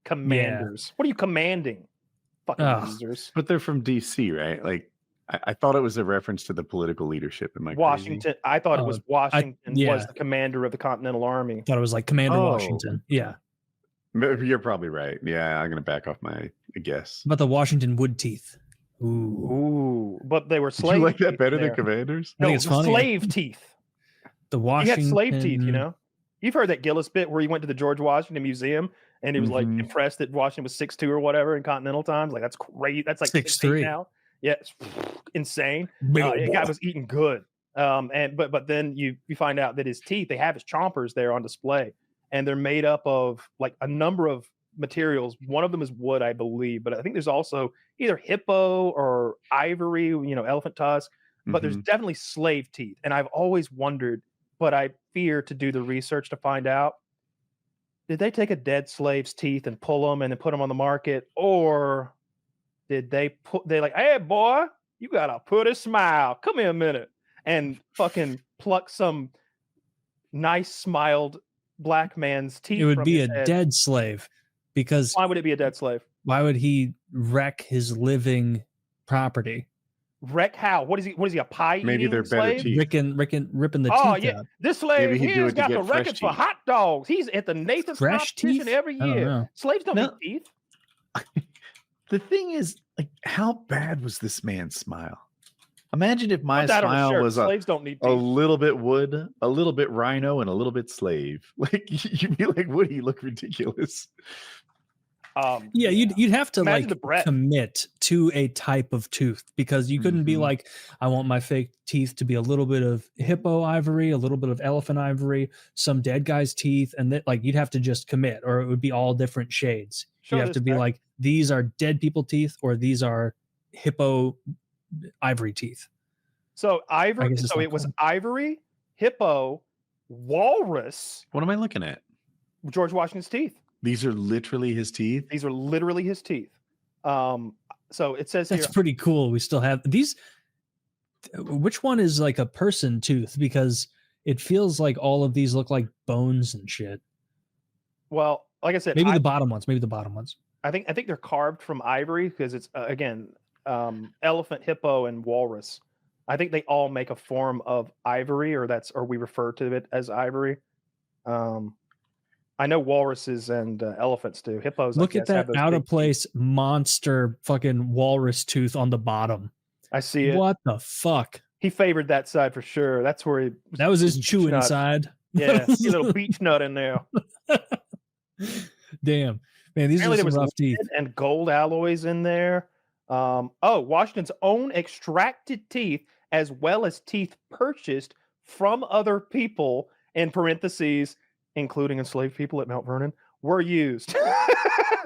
Commanders. What are you commanding? Fucking losers. But they're from DC, right? Like, I thought it was a reference to the political leadership in Washington. Crazy? I thought it was Washington was the commander of the Continental Army. Thought it was like Commander Washington. Yeah. You're probably right. Yeah, I'm going to back off my guess. About the Washington wood teeth. Ooh. But they were slave. Do you like that better than Commanders? I think it's funny. Slave teeth. The Washington. He had slave teeth, you know? You've heard that Gillis bit where he went to the George Washington Museum and he was like impressed that Washington was 6'2" or whatever in continental times. Like, that's great. That's like 6'3" now. Yeah, it's insane. The guy was eating good. But then you find out that his teeth, they have his chompers there on display, and they're made up of like a number of materials. One of them is wood, I believe, but I think there's also either hippo or ivory, elephant tusk, but there's definitely slave teeth. And I've always wondered, but I fear to do the research to find out, did they take a dead slave's teeth and pull them and then put them on the market, or did they like, hey boy, you got a pretty smile, come here a minute, and fucking pluck some nice smiled black man's teeth? It would be a dead slave, because why would it be a dead slave? Why would he wreck his living property? Wreck how? What is he, a pie eating Maybe they're better slave? teeth. Ripping the teeth out. This slave here's got the record for hot dogs. He's at the Nathan's competition every year. Slaves don't eat teeth. The thing is, like, how bad was this man's smile? Imagine if my smile was slaves don't need teeth. A little bit wood, a little bit rhino, and a little bit slave. Like, you'd be like, Woody, you look ridiculous. You'd have to imagine like commit to a type of tooth, because you couldn't be like, I want my fake teeth to be a little bit of hippo ivory, a little bit of elephant ivory, some dead guy's teeth, and that, like, you'd have to just commit, or it would be all different shades. You have to be like, these are dead people teeth, or these are hippo ivory teeth. So ivory. So it was ivory, hippo, walrus. What am I looking at? George Washington's teeth. These are literally his teeth. These are literally his teeth. So it says that's pretty cool. We still have these. Which one is like a person tooth? Because it feels like all of these look like bones and shit. Well, like I said, maybe the bottom ones. Maybe the bottom ones. I think they're carved from ivory, because it's again elephant, hippo, and walrus. I think they all make a form of ivory, or we refer to it as ivory. I know walruses and elephants do. Hippos. Look at that out of place monster fucking walrus tooth on the bottom. I see it. What the fuck? He favored that side for sure. That's where that was his chewing side. Yeah, a little beech nut in there. Damn, man, these are some rough teeth. And gold alloys in there. Washington's own extracted teeth, as well as teeth purchased from other people, in parentheses, including enslaved people at Mount Vernon, were used.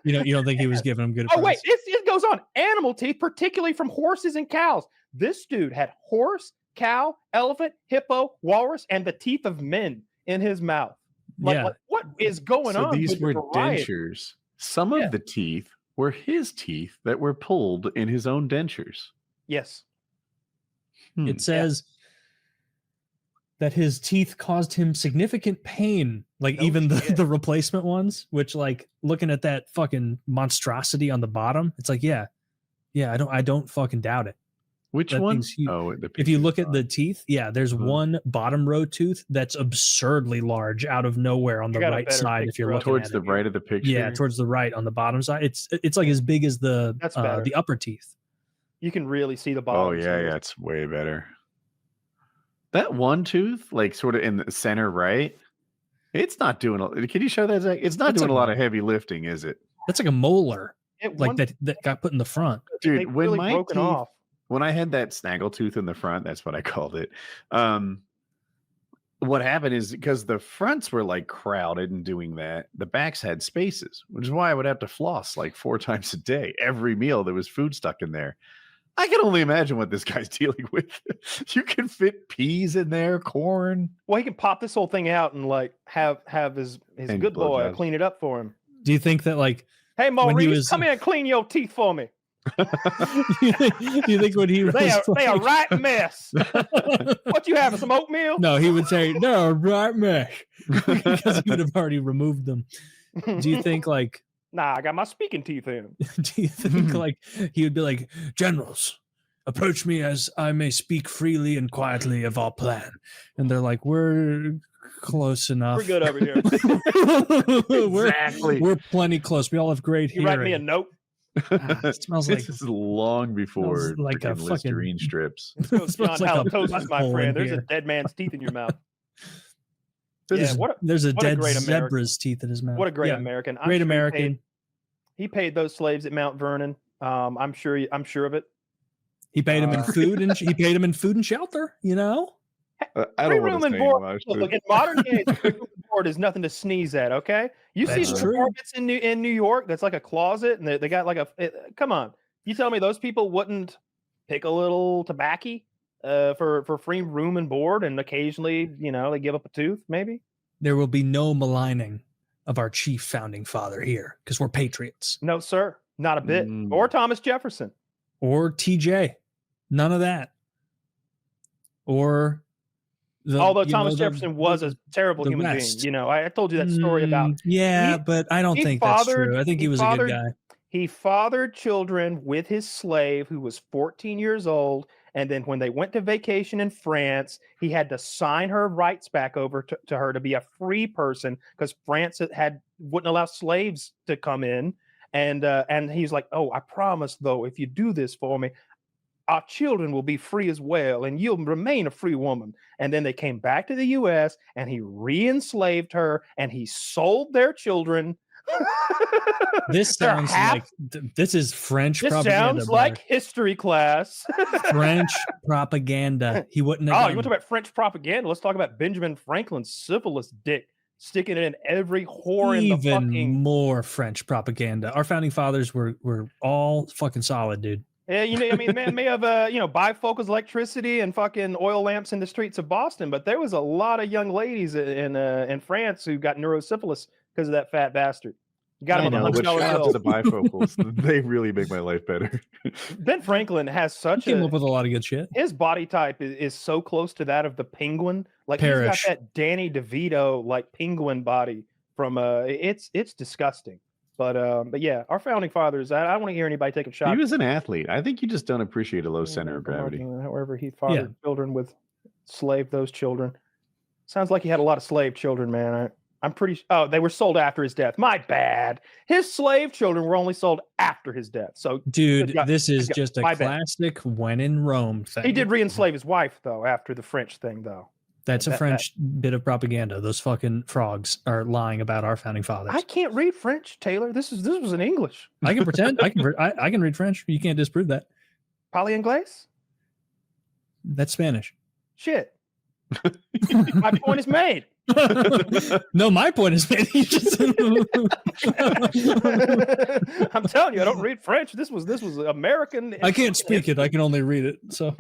You don't think he was giving them good advice? Oh, wait, it goes on. Animal teeth, particularly from horses and cows. This dude had horse, cow, elephant, hippo, walrus, and the teeth of men in his mouth. Like, what is going on? So these were dentures. Some of the teeth were his teeth that were pulled in his own dentures. Yes. It says that his teeth caused him significant pain, like even the replacement ones, which, like, looking at that fucking monstrosity on the bottom, it's like, I don't fucking doubt it. Which one? If you look at the teeth, there's one bottom row tooth that's absurdly large out of nowhere on the right side. If you're looking towards the right of the picture, towards the right on the bottom side, it's like as big as the upper teeth. You can really see the bottom. Oh yeah, it's way better. That one tooth, like sort of in the center right, it's not doing. Can you show that, Zach? It's not doing a lot of heavy lifting, is it? That's like a molar, that got put in the front. Dude, when my teeth, off. When I had that snaggle tooth in the front, that's what I called it. What happened is, because the fronts were like crowded and doing that, the backs had spaces, which is why I would have to floss like 4 times a day. Every meal there was food stuck in there. I can only imagine what this guy's dealing with. You can fit peas in there, corn. Well, he can pop this whole thing out and like have his good boy clean it up for him. Do you think that, like, hey Maurice, come here and clean your teeth for me? you think when he they are right mess. What you having, some oatmeal? No, he would say no, right mess, because he would have already removed them. Do you think, like, Nah, I got my speaking teeth in. Do you think like he would be like, generals, approach me as I may speak freely and quietly of our plan? And they're like, we're close enough. We're good over here. Exactly. We're plenty close. We all have great You hearing. write me a note. It smells like This is long before smells like a freaking fucking- Listerine strips. Let's go Smells John like a halitosis, my butthole friend. in There's here. a dead man's teeth in your mouth. there's, Yeah, what a, there's a what a dead great American. zebra's teeth in his mouth. what a great Yeah, American. I'm great sure American. He paid those slaves at Mount Vernon. I'm sure of it. He paid him in food and he paid him in food and shelter. You know, I Free don't want room to and say board. much. Look, in modern days, free room and board is nothing to sneeze at. Okay, you see That's some true. apartments in New York that's like a closet, and they got like come on, you tell me those people wouldn't pick a little tobacco for free room and board, and occasionally, they give up a tooth, maybe. there will be no maligning of our chief founding father here because we're patriots. No, sir, not a bit. Mm. Or Thomas Jefferson. Or TJ, none of that. Or Although Thomas Jefferson was a terrible the human rest. being. I told you that story about Yeah, he- but I don't he think that's fathered- true. I think he he was a good fathered- guy. he fathered children with his slave who was 14 years old. And then when they went to vacation in France, he had to sign her rights back over to her to be a free person because France wouldn't allow slaves to come in. And he's like, oh, I promise, though, if you do this for me, our children will be free as well, and you'll remain a free woman. And then they came back to the U.S., and he re-enslaved her, and he sold their children. This They're sounds half- like this is French This propaganda. sounds like brother. history class. French propaganda. He wouldn't have Oh, done you want to talk about French propaganda? Let's talk about Benjamin Franklin's syphilis dick, sticking it in every whore in the even fucking. more French propaganda. Our founding fathers were all fucking solid, dude. Yeah, man may have bifocals, electricity, and fucking oil lamps in the streets of Boston, but there was a lot of young ladies in France who got neurosyphilis because of that fat bastard. You got him I on the know, But $100 shout out bill. to the bifocals. They really make my life better. Ben Franklin has He such came up with a lot of good shit. his body type is so close to that of the penguin. Like Perish. he's got that Danny DeVito like penguin body from it's disgusting. But yeah, our founding fathers. I don't want to hear anybody take a shot. He was an athlete. I think you just don't appreciate a low center of gravity. However, he fathered children with slave those children. Sounds like he had a lot of slave children, man. I'm pretty. Oh, they were sold after his death. My bad. His slave children were only sold after his death. So Dude, Yeah, this is yeah, just a my bad. classic when in Rome thing. he did re-enslave his wife though after the French thing though. That's a that- French bit of propaganda. Those fucking frogs are lying about our founding fathers. I can't read French, Taylor. This was in English. I can pretend. I can read French. You can't disprove that. Parlez anglais? That's Spanish. Shit. My point is made. No, my point is, man, you just I'm telling you, I don't read French. This was American. I can't speak it. I can only read it. So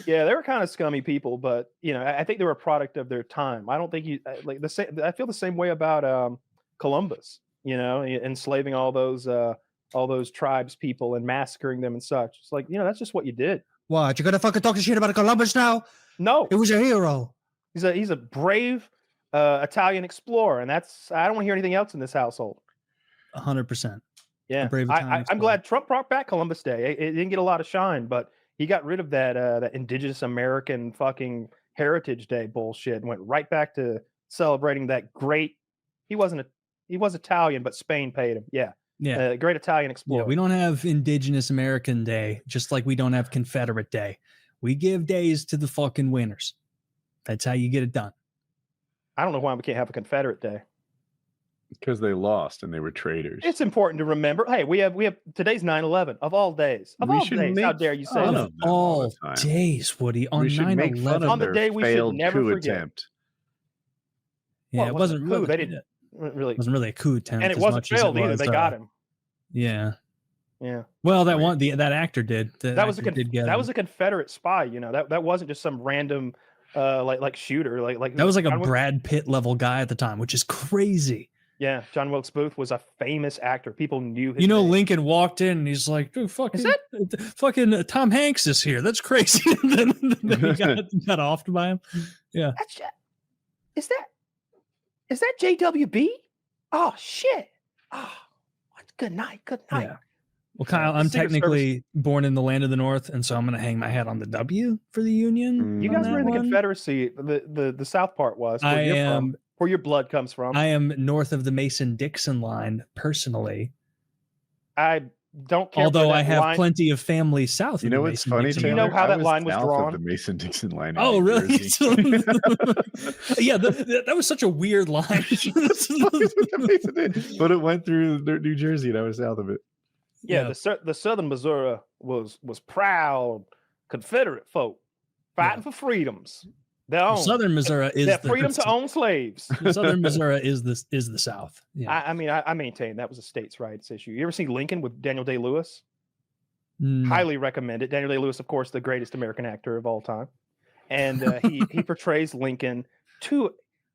Yeah, they were kind of scummy people, but I think they were a product of their time. I don't think like the same. I feel the same way about Columbus. Enslaving all those tribes people and massacring them and such. It's like that's just what you did. What? You gonna fucking talk shit about Columbus now? No, He was a hero. he's a brave Italian explorer, and I don't want to hear anything else in this household. 100%. Yeah, brave Italian I'm explorer. glad Trump brought back Columbus Day. It didn't get a lot of shine, but he got rid of that indigenous American fucking Heritage Day bullshit and went right back to celebrating that great. He was Italian, but Spain paid him. Yeah, Yeah. great Italian Yeah, explorer. we don't have Indigenous American Day, just like we don't have Confederate Day. We give days to the fucking winners. That's how you get it done. I don't know why we can't have a Confederate Day. Because they lost and they were traitors. It's important to remember. Hey, we have today's 9/11 of all days. Of We all should days, how make dare you say fun that? of them all the All time. days, Woody, on We should make fun 9/11. of On the their day we should failed never coup forget. attempt. Yeah, Well, it wasn't a coup. really. They didn't It really, wasn't really a coup attempt. and it as wasn't much as it failed either. was, They got him. Yeah. Yeah, Well, that Right. one, that actor did. that was a a Confederate spy. That wasn't just some random like shooter. Like that was like a John Wilkes- Brad Pitt level guy at the time, which is crazy. Yeah, John Wilkes Booth was a famous actor. People knew his You know, name. Lincoln walked in and he's like, "Dude, fucking, Is fucking Tom Hanks is here. That's crazy." And then he got offed by him. Is that is that JWB? Oh shit. Oh, good night. Good night. Yeah. Well, Kyle, I'm Secret technically born in the land of the North, and so I'm going to hang my hat on the W for the Union. You on guys that were in the one. Confederacy. The South part was where I you're am. from, where your blood comes from. I am north of the Mason-Dixon line personally. I don't care. Although where I that have line, plenty of family south. You of know the what's funny, Mason-Dixon Do you Taylor? know how I that line was south drawn? of the Mason-Dixon line. in Oh, New really? Jersey. Yeah, that was such a weird line. But it went through New Jersey, and I was south of it. Yeah, the Southern Missouri was proud Confederate folk fighting for freedoms. Their own. Southern Missouri is their the freedom to own slaves. Southern Missouri is the South. Yeah. I mean, I maintain that was a states' rights issue. You ever see Lincoln with Daniel Day-Lewis? No. Highly recommend it. Daniel Day-Lewis, of course, the greatest American actor of all time, and he portrays Lincoln.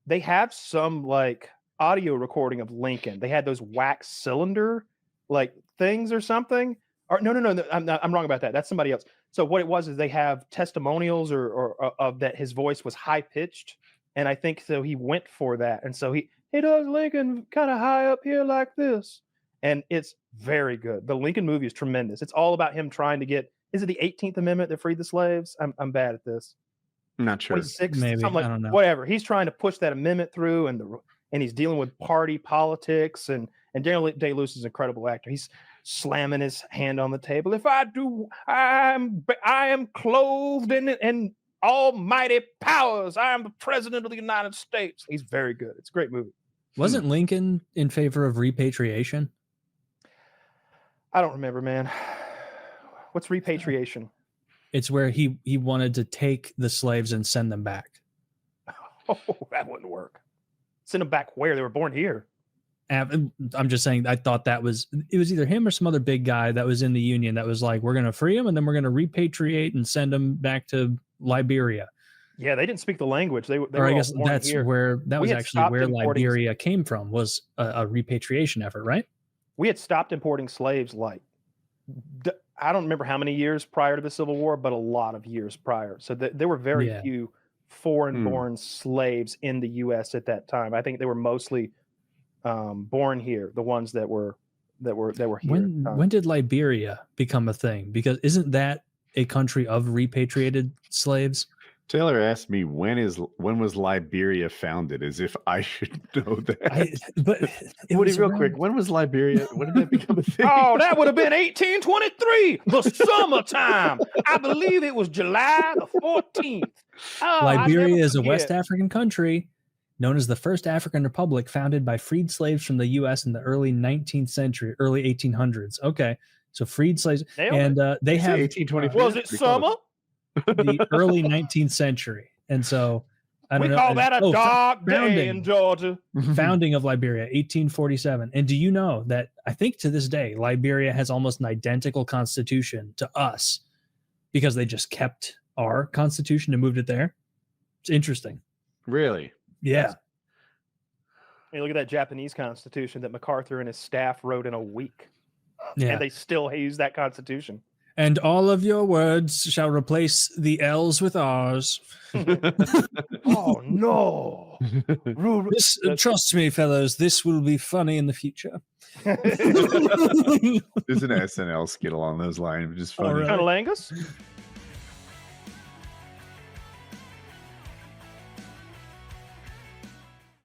They have some like audio recording of Lincoln. They had those wax cylinder like things or something. Or no, I'm wrong about that. That's somebody else. So what it was is they have testimonials or of that his voice was high pitched, and I think so he went for that, and so he does Lincoln kind of high up here like this, and it's very good. The Lincoln movie is tremendous. It's all about him trying to get. Is it the 18th Amendment that freed the slaves? I'm bad at this. I'm not sure. 26, Maybe. something like, I don't know. Whatever. He's trying to push that amendment through, and he's dealing with party politics, and Daniel Day-Lewis is an incredible actor. He's slamming his hand on the table. If I do, I am clothed in almighty powers. I am the president of the United States. He's very good. It's a great movie. Wasn't Lincoln in favor of repatriation? I don't remember, man. What's repatriation? It's where he wanted to take the slaves and send them back. Oh, that wouldn't work. Send them back where? They were born here. I'm just saying, I thought it was either him or some other big guy that was in the Union that was like, we're going to free them and then we're going to repatriate and send them back to Liberia. Yeah, they didn't speak the language. They Or were I all guess born that's here. where that We was had actually stopped where importing- Liberia came from, was a repatriation effort, right? We had stopped importing slaves like I don't remember how many years prior to the Civil War, but a lot of years prior. So there were very few foreign-born slaves in the U.S. at that time. I think they were mostly born here. The ones that were here. When did Liberia become a thing? Because isn't that a country of repatriated slaves? Taylor asked me when was Liberia founded, as if I should know that. But Woody, real quick, when was Liberia? When did that become a thing? Oh, that would have been 1823, the summertime. I believe it was July the 14th. Oh, Liberia is a West African country known as the first African republic, founded by freed slaves from the U.S. in the early 19th century, early 1800s. Okay, so freed slaves, and they have 1824. Was it summer? The early 19th century, and so I don't know. We call that a dark day in Georgia. Founding of Liberia, 1847. And do you know that I think to this day, Liberia has almost an identical constitution to us because they just kept our constitution and moved it there? It's interesting. Really? Yeah. Hey, look at that Japanese constitution that MacArthur and his staff wrote in a week. Yeah. And they still use that constitution. And all of your words shall replace the L's with R's. Oh, no. Trust me, fellows, this will be funny in the future. There's an SNL skit along those lines, which is funny. Cunnilingus?